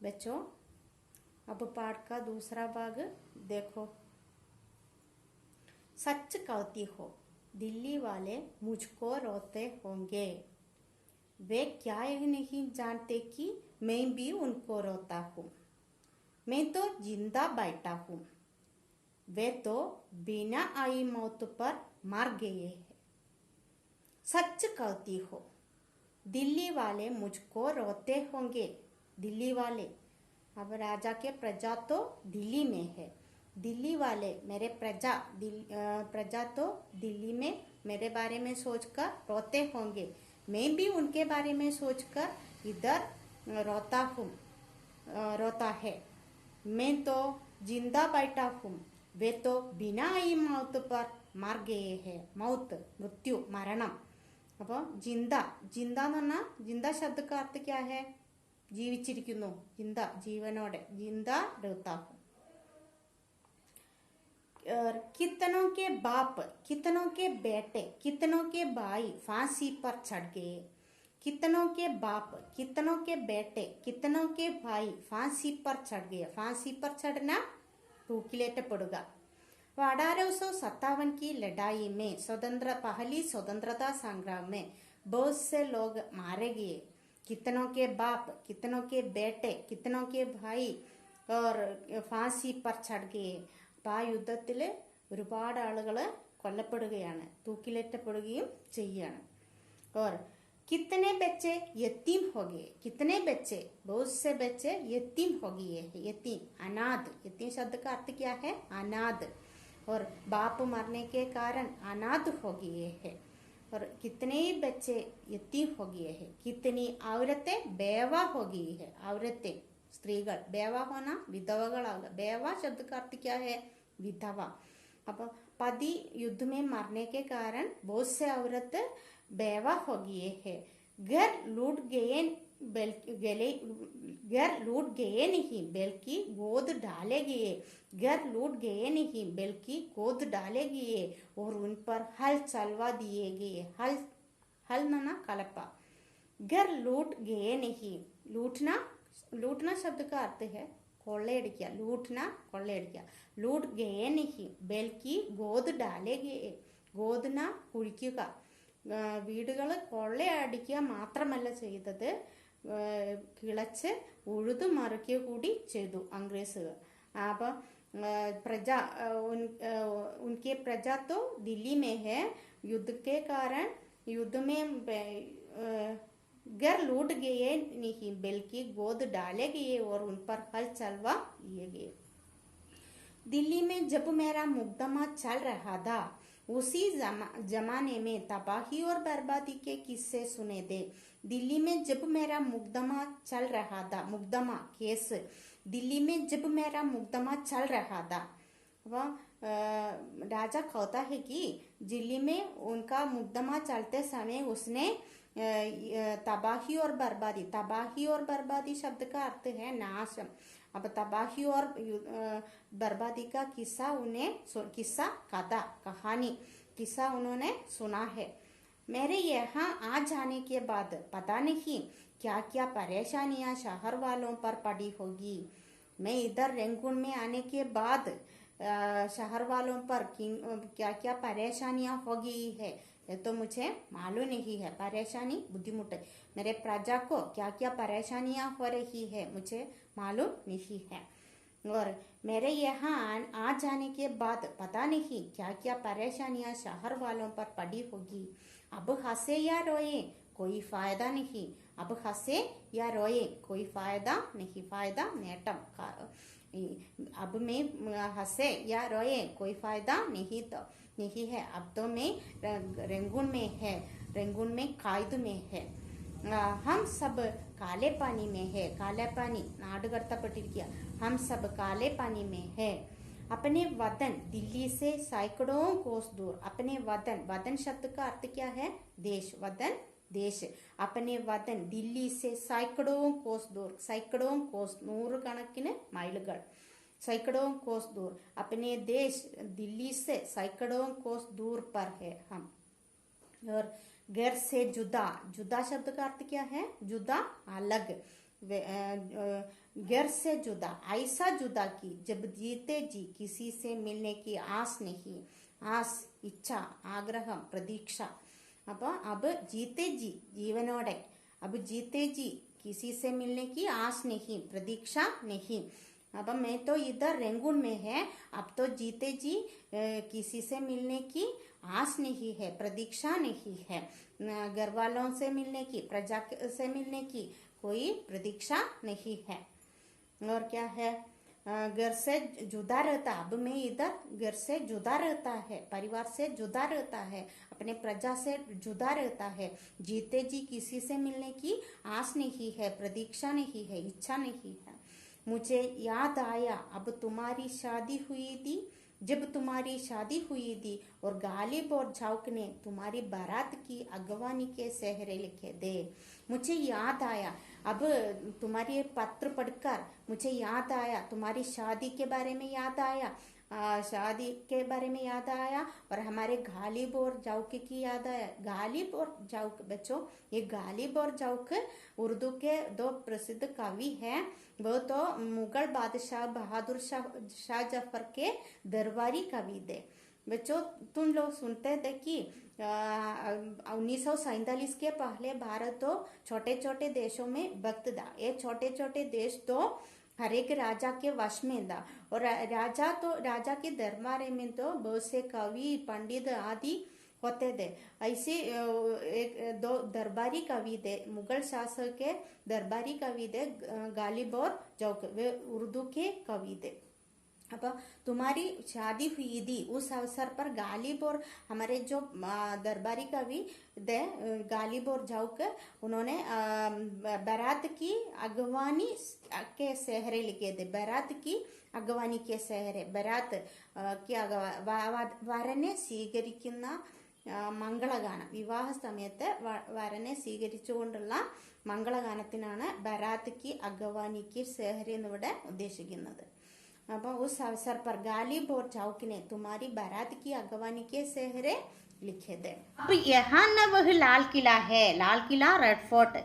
बच्चों, अब पाठ का दूसरा भाग देखो। सच कहती हो, दिल्ली वाले मुझको रोते होंगे। वे क्या यह नहीं जानते कि मैं भी उनको रोता हूँ। मैं तो जिंदा बैठा हूँ, वे तो बिना आई मौत पर मर गए हैं। सच कहती हो, दिल्ली वाले मुझको रोते होंगे। दिल्ली वाले, अब राजा के प्रजा तो दिल्ली में है। दिल्ली वाले मेरे प्रजा तो दिल्ली में मेरे बारे में सोचकर रोते होंगे। मैं भी उनके बारे में सोचकर इधर रोता है। मैं तो जिंदा बैठा हूँ, वे तो बिना आई मौत पर मर गए हैं। मौत मृत्यु मरणम। അപ്പോൾ ജിന്ദ എന്ന് പറഞ്ഞാൽ ജിന്ദ ശബ്ദ का अर्थ क्या है? ജീവിച്ചിരിക്കുന്നു, ജിന്ദ ജീവനോടെ, ജിന്ദ रहता हूँ। कितनों के बाप, कितनों के बेटे, कितनों के भाई फांसी पर चढ़ गए। कितनों के बाप, कितनों के बेटे, कितनों के भाई फांसी पर चढ़ गए। फांसी पर चढ़ना തൂക്കിലേറ്റപ്പെടുക। 1857 की लड़ाई में पहली स्वतंत्रता संग्राम में बहुत से लोग मारे गए। कितनों के बाप, कितनों के बेटे, कितनों के भाई और फांसी पर चढ़ गए. അപ്പം ആ യുദ്ധത്തിൽ ഒരുപാട് ആളുകൾ കൊല്ലപ്പെടുകയാണ്, തൂക്കിലേറ്റപ്പെടുകയും ചെയ്യുകയാണ്. और कितने बच्चे यतीम हो गए. कितने बच्चे, बहुत से बच्चे यतीम हो गए हैं. यतीम अनाथ, यतीम शब्द का अर्थ क्या है? अनाथ. और बाप मरने के कारण अनाथ हो गए हैं. और कितने ही बच्चे यतीम हो गए हैं. कितनी औरतें बेवा हो गई है. औरतें स्त्रीകൾ, बेवा होना विधवകളാവുക. बेवा शब्द का अर्थ क्या है? विधवा. അപ്പോൾ पति युद्ध में मरने के कारण बहुत से औरत बेवा हो गए हैं. घर लूट गए नहीं बल्कि गोद डाले गए. घर लूट गए नहीं बल्कि गोद डाले गए और उन पर हल चलवा दिए गए. हल ना कलपा. घर लूट गए नहीं. लूटना शब्द का अर्थ है കൊള്ളയടിക്കുക. ലൂട്ട്ന കൊള്ളയടിക്കുക. Loot ഗയെ നിഹി Balki ഗോദ് Dale ഗയെ. ഗോദ്ന കുഴിക്കുക. വീടുകൾ കൊള്ളയടിക്കുക മാത്രമല്ല ചെയ്തത്, കിളച്ച് ഉഴുതു മറിക്കുക കൂടി ചെയ്തു അംഗ്രേസുകൾ. അപ്പം उनके प्रजा तो दिल्ली में है. युद्ध के कारण युद्ध में घर लूट गए नहीं बल्कि गोद डाले गए और उन पर हल चलवा दिए गए. दिल्ली में जब मेरा मुकदमा चल रहा था, उसी जमाने में तबाही और बर्बादी के किस्से सुने थे. दिल्ली में जब मेरा मुकदमा चल रहा था, मुकदमा केस, दिल्ली में जब मेरा मुकदमा चल रहा था. वह राजा कहता है कि दिल्ली में उनका मुकदमा चलते समय उसने तबाही और बर्बादी शब्द का अर्थ है नाशम. अब तबाही और बर्बादी का किस्सा उन्होंने सुना है. मेरे यहाँ आ जाने के बाद पता नहीं क्या क्या परेशानियां शहर वालों पर पड़ी होगी. मैं इधर रंगून में आने के बाद शहर वालों पर क्या क्या परेशानियां हो गई है ये तो मुझे मालूम नहीं है. परेशानी बुद्धिमुट. मेरे प्रजा को क्या क्या परेशानियां हो रही है मुझे मालूम नहीं है. और मेरे यहाँ आ जाने के बाद पता नहीं क्या क्या परेशानियां शहर वालों पर पड़ी होगी. अब हंसे या रोए कोई फायदा नहीं. अब हंसे या रोए कोई फायदा नहीं. फायदा नेटम. अब मैं हंसे या रोए कोई फायदा नहीं है. अब तो मैं रंगून में है, रंगून में कायद में है. हम सब काले पानी में है. काले पानी नाडु कड़तपट्टिरिक्कुക. हम सब काले पानी में है. अपने वतन दिल्ली से सैकड़ों कोस दूर. अपने वतन शब्द का अर्थ क्या है? देश. वतन देश. अपने वतन दिल्ली से सैकड़ों कोस दूर. सैकड़ों कोस നൂറുകണക്കിന് മൈലുകൾ. सैकड़ों कोस दूर. अपने देश दिल्ली से सैकड़ों कोस दूर पर है हम. और घर से जुदा. जुदा शब्द का अर्थ क्या है? जुदा अलग. घर से जुदा, ऐसा जुदा की जब जीते जी किसी से मिलने की आस नहीं, आस इच्छा आग्रहം प्रतीक्षा. അപ്പോൾ अब जीते जी ജീവനോടെ, अब जीते जी किसी से मिलने की आस नहीं, प्रतीक्षा नहीं. अब मैं तो इधर रेंगुन में है, अब तो जीते जी किसी से मिलने की आस नहीं है, प्रतीक्षा नहीं है. घर वालों से मिलने की, प्रजा से मिलने की कोई प्रतीक्षा नहीं है. और क्या है, घर से जुदा रहता, अब मैं इधर घर से जुदा रहता है, परिवार से जुदा रहता है, अपने प्रजा से जुदा रहता है. जीते जी किसी से मिलने की आस नहीं है, प्रतीक्षा नहीं है, इच्छा नहीं है. मुझे याद आया अब तुम्हारी शादी हुई थी, जब तुम्हारी शादी हुई थी और गालिब और झाउक ने तुम्हारी बारात की अगवानी के सेहरे लिखे थे. मुझे याद आया, अब तुम्हारी पत्र पढ़कर मुझे याद आया, तुम्हारी शादी के बारे में याद आया, शादी के बारे में याद आया, और हमारे गालिब और जाउक की याद आया. गालिब और जाउक बच्चों, ये गालिब और जाउक उर्दू के दो प्रसिद्ध कवि हैं. वो तो मुगल बादशाह बहादुर शाह जफर के दरबारी कवि थे. बच्चों तुम लोग सुनते थे कि 1947 के पहले भारत तो छोटे छोटे देशों में विभक्त था. ये छोटे छोटे देश तो हर एक राजा के वश में था, और राजा के दरबार में तो बहुत से कवि पंडित आदि होते थे. ऐसे एक दो दरबारी कवि थे, मुगल शासक के दरबारी कवि थे गालिब और जौक, वे उर्दू के कवि थे. अब तुम्हारी शादी हुई थी, उस अवसर पर गालिब और हमारे जो दरबारी कवि थे गालिब और जौक, उन्होंने बारात की अगवानी के सेहरे लिखे थे. बारात की अगवानी के सेहरे, बारात की വരനെ സ്വീകരിക്കുന്ന മംഗളഗാനം, വിവാഹ സമയത്ത് വരനെ സ്വീകരിച്ചുകൊണ്ടുള്ള മംഗളഗാനത്തിനാണ് ബരാത്ത് की अगवानी की सेहरे എന്നിവിടെ ഉദ്ദേശിക്കുന്നത്. अब उस अवसर पर गालिब और जौक ने तुम्हारी बारात की अगवानी के सेहरे लिखे थे. अब यहाँ न वह लाल किला है, लाल किला रेड फोर्ट,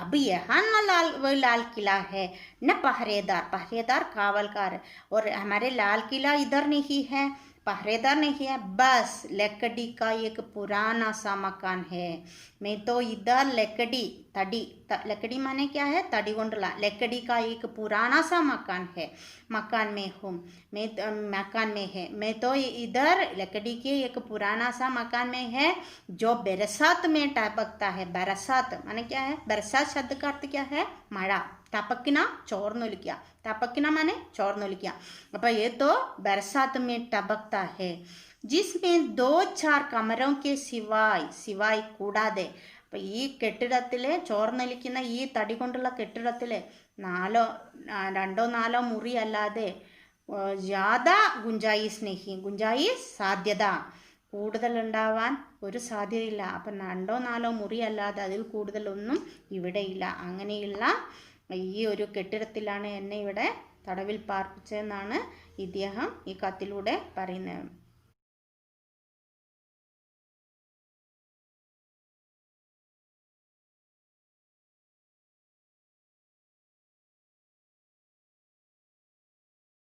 अब यहाँ न वह लाल किला है, न पहरेदार कावलकार, और हमारे लाल किला इधर नहीं है, पहरेदार नहीं है, बस लकड़ी का एक पुराना सा मकान है. मैं तो इधर लकड़ी तड़ी, लकड़ी माने क्या है, तड़ी कोंडला, लकड़ी का एक पुराना सा मकान है, मकान में हूँ मैं, मकान में है. मैं तो इधर लकड़ी के एक पुराना सा मकान में है जो बरसात में टपकता है. बरसात माने क्या है, बरसात शब्द का अर्थ क्या है, മഴ. टपकना ചോർന്നൊലിക്കുക, टपकना माने ചോർന്നൊലിക്കുക. अप ये तो बरसात में टपकता है. जिसमें 2-4 कमरों के सिवाय കൂടാതെ. അപ്പൊ ഈ കെട്ടിടത്തിലെ ചോർന്നൊലിക്കുന്ന ഈ തടി കൊണ്ടുള്ള കെട്ടിടത്തിലെ 2-4 മുറി അല്ലാതെ ज़्यादा ഗുഞ്ചായിസ് नहीं, ഗുഞ്ചായിസ് സാധ്യത, കൂടുതൽ ഉണ്ടാവാൻ ഒരു സാധ്യതയില്ല. അപ്പം 2-4 മുറി അല്ലാതെ അതിൽ കൂടുതലൊന്നും ഇവിടെ ഇല്ല. അങ്ങനെയുള്ള ഈ ഒരു കെട്ടിടത്തിലാണ് എന്നെ ഇവിടെ തടവിൽ പാർപ്പിച്ചതെന്നാണ് ഇദ്ദേഹം ഈ കത്തിലൂടെ പറയുന്നത്.